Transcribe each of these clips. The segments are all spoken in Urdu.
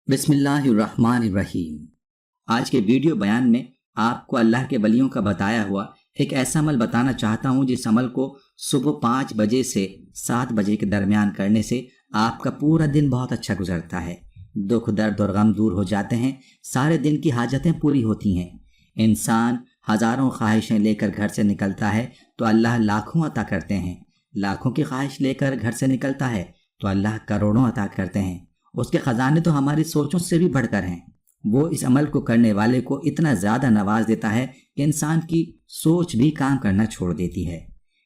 بسم اللہ الرحمن الرحیم۔ آج کے ویڈیو بیان میں آپ کو اللہ کے ولیوں کا بتایا ہوا ایک ایسا عمل بتانا چاہتا ہوں جس عمل کو صبح 5 بجے سے 7 بجے کے درمیان کرنے سے آپ کا پورا دن بہت اچھا گزرتا ہے، دکھ درد اور غم دور ہو جاتے ہیں، سارے دن کی حاجتیں پوری ہوتی ہیں۔ انسان ہزاروں خواہشیں لے کر گھر سے نکلتا ہے تو اللہ لاکھوں عطا کرتے ہیں، لاکھوں کی خواہش لے کر گھر سے نکلتا ہے تو اللہ کروڑوں عطا کرتے ہیں۔ اس کے خزانے تو ہماری سوچوں سے بھی بڑھ کر ہیں۔ وہ اس عمل کو کرنے والے کو اتنا زیادہ نواز دیتا ہے کہ انسان کی سوچ بھی کام کرنا چھوڑ دیتی ہے۔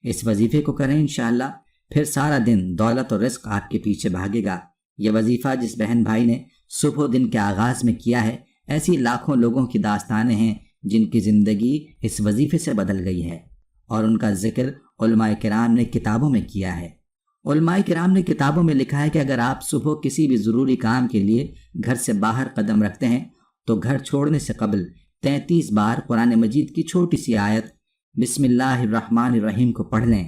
اس وظیفے کو کریں انشاءاللہ، پھر سارا دن دولت اور رزق آپ کے پیچھے بھاگے گا۔ یہ وظیفہ جس بہن بھائی نے صبح دن کے آغاز میں کیا ہے، ایسی لاکھوں لوگوں کی داستانیں ہیں جن کی زندگی اس وظیفے سے بدل گئی ہے، اور ان کا ذکر علماء کرام نے کتابوں میں کیا ہے۔ علماء کرام نے کتابوں میں لکھا ہے کہ اگر آپ صبح کسی بھی ضروری کام کے لیے گھر سے باہر قدم رکھتے ہیں تو گھر چھوڑنے سے قبل 33 بار قرآن مجید کی چھوٹی سی آیت بسم اللہ الرحمن الرحیم کو پڑھ لیں،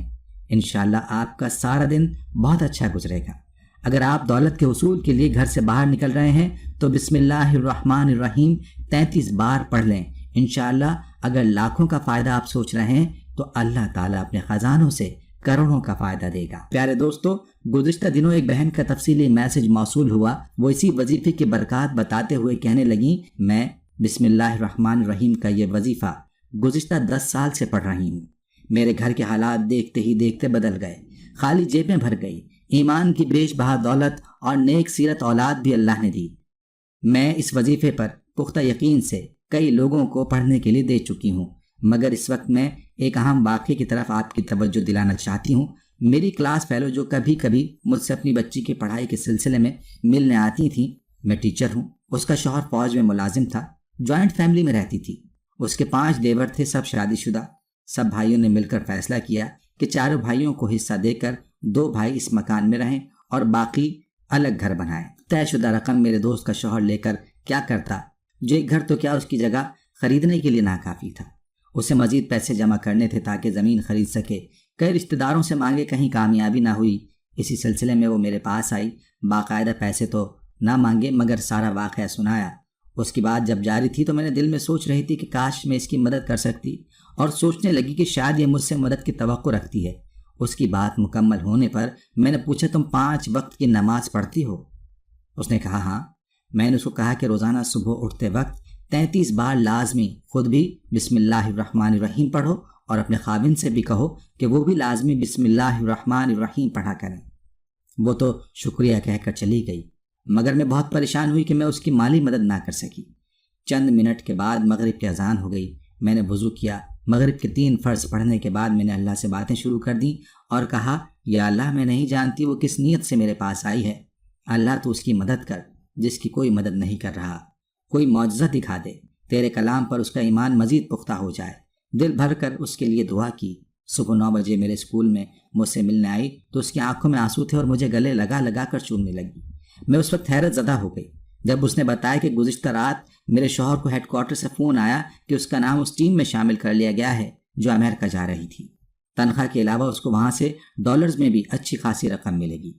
انشاءاللہ آپ کا سارا دن بہت اچھا گزرے گا۔ اگر آپ دولت کے حصول کے لیے گھر سے باہر نکل رہے ہیں تو بسم اللہ الرحمن الرحیم 33 بار پڑھ لیں، انشاءاللہ اگر لاکھوں کا فائدہ آپ سوچ رہے ہیں تو اللہ تعالیٰ اپنے خزانوں سے کروڑوں کا فائدہ دے گا۔ پیارے دوستو، گزشتہ دنوں ایک بہن کا تفصیلی میسج موصول ہوا۔ وہ اسی وظیفے کی برکات بتاتے ہوئے کہنے لگیں، میں بسم اللہ الرحمن الرحیم کا یہ وظیفہ گزشتہ 10 سال سے پڑھ رہی ہوں۔ میرے گھر کے حالات دیکھتے ہی دیکھتے بدل گئے، خالی جیبیں بھر گئی، ایمان کی بیش بہا دولت اور نیک سیرت اولاد بھی اللہ نے دی۔ میں اس وظیفے پر پختہ یقین سے کئی لوگوں کو پڑھنے کے لیے دے چکی ہوں، مگر اس وقت میں ایک اہم واقعے کی طرف آپ کی توجہ دلانا چاہتی ہوں۔ میری کلاس فیلو جو کبھی کبھی مجھ سے اپنی بچی کی پڑھائی کے سلسلے میں ملنے آتی تھیں، میں ٹیچر ہوں، اس کا شوہر فوج میں ملازم تھا، جوائنٹ فیملی میں رہتی تھی، اس کے 5 دیور تھے، سب شادی شدہ۔ سب بھائیوں نے مل کر فیصلہ کیا کہ چاروں بھائیوں کو حصہ دے کر 2 بھائی اس مکان میں رہیں اور باقی الگ گھر بنائیں۔ طے شدہ رقم میرے دوست کا شوہر لے کر کیا کرتا، جو ایک گھر تو کیا اس کی جگہ خریدنے کے لیے ناکافی تھا، اسے مزید پیسے جمع کرنے تھے تاکہ زمین خرید سکے۔ کئی رشتہ داروں سے مانگے، کہیں کامیابی نہ ہوئی۔ اسی سلسلے میں وہ میرے پاس آئی، باقاعدہ پیسے تو نہ مانگے مگر سارا واقعہ سنایا۔ اس کی بات جب جاری تھی تو میں نے دل میں سوچ رہی تھی کہ کاش میں اس کی مدد کر سکتی، اور سوچنے لگی کہ شاید یہ مجھ سے مدد کی توقع رکھتی ہے۔ اس کی بات مکمل ہونے پر میں نے پوچھا، تم 5 وقت کی نماز پڑھتی ہو؟ اس نے کہا ہاں۔ میں نے اس کو کہا کہ روزانہ صبح اٹھتے وقت 33 بار لازمی خود بھی بسم اللہ الرحمن الرحیم پڑھو، اور اپنے خاوند سے بھی کہو کہ وہ بھی لازمی بسم اللہ الرحمن الرحیم پڑھا کریں۔ وہ تو شکریہ کہہ کر چلی گئی، مگر میں بہت پریشان ہوئی کہ میں اس کی مالی مدد نہ کر سکی۔ چند منٹ کے بعد مغرب کی اذان ہو گئی۔ میں نے وضو کیا، مغرب کے 3 فرض پڑھنے کے بعد میں نے اللہ سے باتیں شروع کر دیں اور کہا، یا اللہ میں نہیں جانتی وہ کس نیت سے میرے پاس آئی ہے، اللہ تو اس کی مدد کر جس کی کوئی مدد نہیں کر رہا، کوئی معجزہ دکھا دے، تیرے کلام پر اس کا ایمان مزید پختہ ہو جائے۔ دل بھر کر اس کے لیے دعا کی۔ صبح 9 بجے میرے اسکول میں مجھ سے ملنے آئی تو اس کی آنکھوں میں آنسو تھے اور مجھے گلے لگا لگا کر چومنے لگی۔ میں اس وقت حیرت زدہ ہو گئی جب اس نے بتایا کہ گزشتہ رات میرے شوہر کو ہیڈ کوارٹر سے فون آیا کہ اس کا نام اس ٹیم میں شامل کر لیا گیا ہے جو امریکہ جا رہی تھی۔ تنخواہ کے علاوہ اس کو وہاں سے ڈالرز میں بھی اچھی خاصی رقم ملے گی،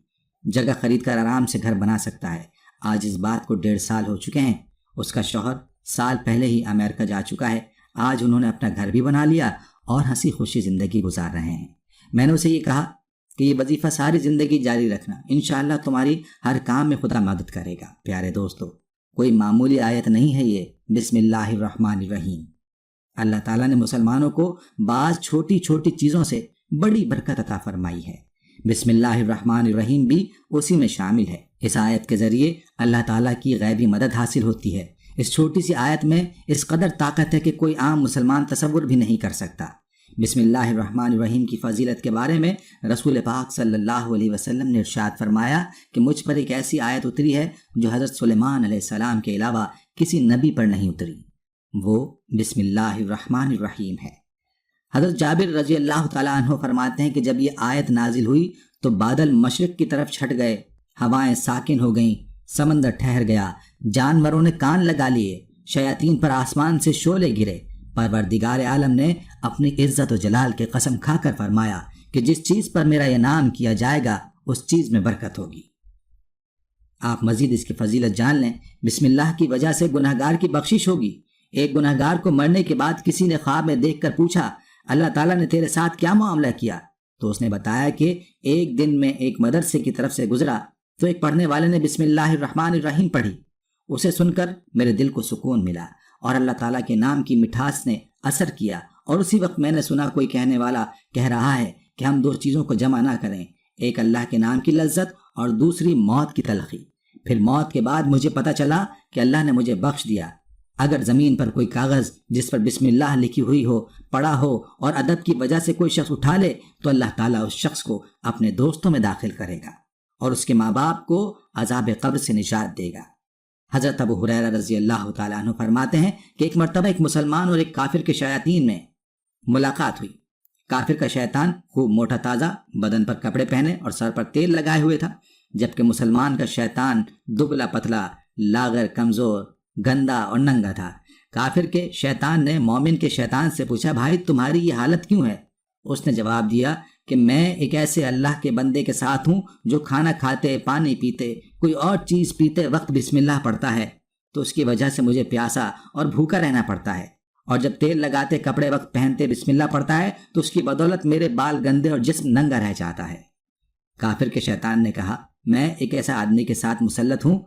جگہ خرید کر آرام سے گھر بنا سکتا ہے۔ آج اس بات کو 1.5 سال ہو چکے ہیں۔ اس کا شوہر سال پہلے ہی امریکہ جا چکا ہے، آج انہوں نے اپنا گھر بھی بنا لیا اور ہنسی خوشی زندگی گزار رہے ہیں۔ میں نے اسے یہ کہا کہ یہ وظیفہ ساری زندگی جاری رکھنا، انشاءاللہ تمہاری ہر کام میں خدا مدد کرے گا۔ پیارے دوستو، کوئی معمولی آیت نہیں ہے یہ بسم اللہ الرحمن الرحیم۔ اللہ تعالیٰ نے مسلمانوں کو بعض چھوٹی چھوٹی چیزوں سے بڑی برکت عطا فرمائی ہے۔ بسم اللہ الرحمن الرحیم بھی اسی میں شامل ہے۔ اس آیت کے ذریعے اللہ تعالیٰ کی غیبی مدد حاصل ہوتی ہے۔ اس چھوٹی سی آیت میں اس قدر طاقت ہے کہ کوئی عام مسلمان تصور بھی نہیں کر سکتا۔ بسم اللہ الرحمن الرحیم کی فضیلت کے بارے میں رسول پاک صلی اللہ علیہ وسلم نے ارشاد فرمایا کہ مجھ پر ایک ایسی آیت اتری ہے جو حضرت سلیمان علیہ السلام کے علاوہ کسی نبی پر نہیں اتری، وہ بسم اللہ الرحمن الرحیم ہے۔ حضرت جابر رضی اللہ تعالیٰ عنہ فرماتے ہیں کہ جب یہ آیت نازل ہوئی تو بادل مشرق کی طرف چھٹ گئے، ہوائیں ساکن ہو گئیں، سمندر ٹھہر گیا، جانوروں نے کان لگا لیے، شیاطین پر آسمان سے شعلے گرے۔ پروردگار عالم نے اپنی عزت و جلال کے قسم کھا کر فرمایا کہ جس چیز پر میرا یہ نام کیا جائے گا اس چیز میں برکت ہوگی۔ آپ مزید اس کی فضیلت جان لیں۔ بسم اللہ کی وجہ سے گناہگار کی بخشش ہوگی۔ ایک گناہگار کو مرنے کے بعد کسی نے خواب میں دیکھ کر پوچھا، اللہ تعالیٰ نے تیرے ساتھ کیا معاملہ کیا؟ تو اس نے بتایا کہ ایک دن میں ایک مدرسے کی طرف سے گزرا تو ایک پڑھنے والے نے بسم اللہ الرحمن الرحیم پڑھی۔ اسے سن کر میرے دل کو سکون ملا اور اللہ تعالیٰ کے نام کی مٹھاس نے اثر کیا، اور اسی وقت میں نے سنا کوئی کہنے والا کہہ رہا ہے کہ ہم دو چیزوں کو جمع نہ کریں، ایک اللہ کے نام کی لذت اور دوسری موت کی تلخی۔ پھر موت کے بعد مجھے پتہ چلا کہ اللہ نے مجھے بخش دیا۔ اگر زمین پر کوئی کاغذ جس پر بسم اللہ لکھی ہوئی ہو پڑا ہو اور ادب کی وجہ سے کوئی شخص اٹھا لے تو اللہ تعالیٰ اس شخص کو اپنے دوستوں میں داخل کرے گا اور اس کے ماں باپ کو عذاب قبر سے نجات دے گا۔ حضرت ابو ہریرہ رضی اللہ تعالیٰ عنہ فرماتے ہیں کہ ایک مرتبہ ایک مسلمان اور ایک کافر کے شیاطین میں ملاقات ہوئی۔ کافر کا شیطان خوب موٹا تازہ، بدن پر کپڑے پہنے اور سر پر تیل لگائے ہوئے تھا، جبکہ مسلمان کا شیطان دبلا پتلا، لاغر، کمزور، گندا اور ننگا تھا۔ کافر کے شیطان نے مومن کے شیطان سے پوچھا، بھائی تمہاری یہ حالت کیوں ہے؟ اس نے جواب دیا کہ میں ایک ایسے اللہ کے بندے کے ساتھ ہوں جو کھانا کھاتے، پانی پیتے، کوئی اور چیز پیتے وقت بسم اللہ پڑھتا ہے، تو اس کی وجہ سے مجھے پیاسا اور بھوکا رہنا پڑتا ہے، اور جب تیل لگاتے کپڑے وقت پہنتے بسم اللہ پڑھتا ہے تو اس کی بدولت میرے بال گندے اور جسم ننگا رہ جاتا ہے۔ کافر کے شیطان نے کہا، میں ایک ایسا آدمی کے ساتھ مسلط ہوں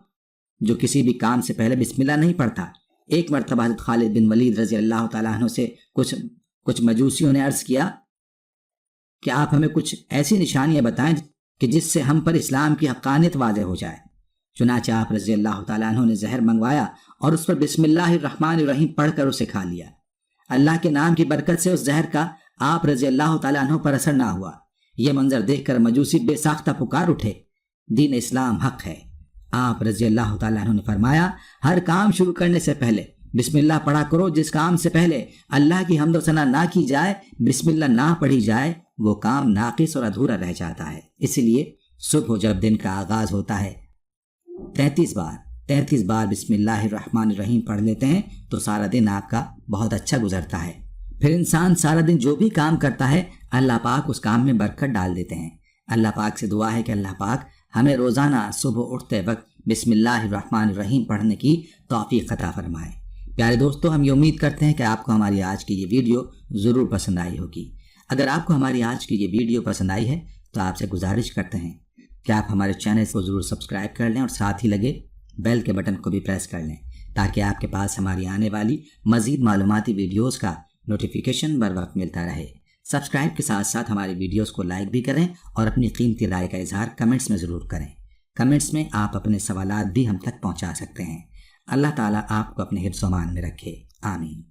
جو کسی بھی کام سے پہلے بسم اللہ نہیں پڑھتا۔ ایک مرتبہ حضرت خالد بن ولید رضی اللہ تعالیٰ عنہ سے کچھ مجوسیوں نے عرض کیا کہ آپ ہمیں کچھ ایسی نشانیاں بتائیں کہ جس سے ہم پر اسلام کی حقانیت واضح ہو جائے۔ چنانچہ آپ رضی اللہ تعالیٰ عنہ نے زہر منگوایا اور اس پر بسم اللہ الرحمن الرحیم پڑھ کر اسے کھا لیا۔ اللہ کے نام کی برکت سے اس زہر کا آپ رضی اللہ تعالیٰ عنہ پر اثر نہ ہوا۔ یہ منظر دیکھ کر مجوسی بے ساختہ پکار اٹھے، دین اسلام حق ہے۔ آپ رضی اللہ تعالیٰ عنہ نے فرمایا، ہر کام شروع کرنے سے پہلے بسم اللہ پڑھا کرو۔ جس کام سے پہلے اللہ کی حمد و ثنا نہ کی جائے، بسم اللہ نہ پڑھی جائے، وہ کام ناقص اور ادھورا رہ جاتا ہے۔ اسی لیے صبح جب دن کا آغاز ہوتا ہے 33 بار بسم اللہ الرحمن الرحیم پڑھ لیتے ہیں تو سارا دن آپ کا بہت اچھا گزرتا ہے۔ پھر انسان سارا دن جو بھی کام کرتا ہے اللہ پاک اس کام میں برکت ڈال دیتے ہیں۔ اللہ پاک سے دعا ہے کہ اللہ پاک ہمیں روزانہ صبح اٹھتے وقت بسم اللہ الرحمن الرحیم پڑھنے کی توفیق عطا فرمائے۔ پیارے دوستو، ہم یہ امید کرتے ہیں کہ آپ کو ہماری آج کی یہ ویڈیو ضرور پسند آئی ہوگی۔ اگر آپ کو ہماری آج کی یہ ویڈیو پسند آئی ہے تو آپ سے گزارش کرتے ہیں کہ آپ ہمارے چینل کو ضرور سبسکرائب کر لیں اور ساتھ ہی لگے بیل کے بٹن کو بھی پریس کر لیں تاکہ آپ کے پاس ہماری آنے والی مزید معلوماتی ویڈیوز کا نوٹیفیکیشن بر وقت ملتا رہے۔ سبسکرائب کے ساتھ ساتھ ہماری ویڈیوز کو لائک بھی کریں اور اپنی قیمتی رائے کا اظہار کمنٹس میں ضرور کریں۔ کمنٹس میں آپ اپنے سوالات بھی ہم تک پہنچا سکتے ہیں۔ اللہ تعالیٰ آپ کو اپنے حفظ و امان میں رکھے، آمین۔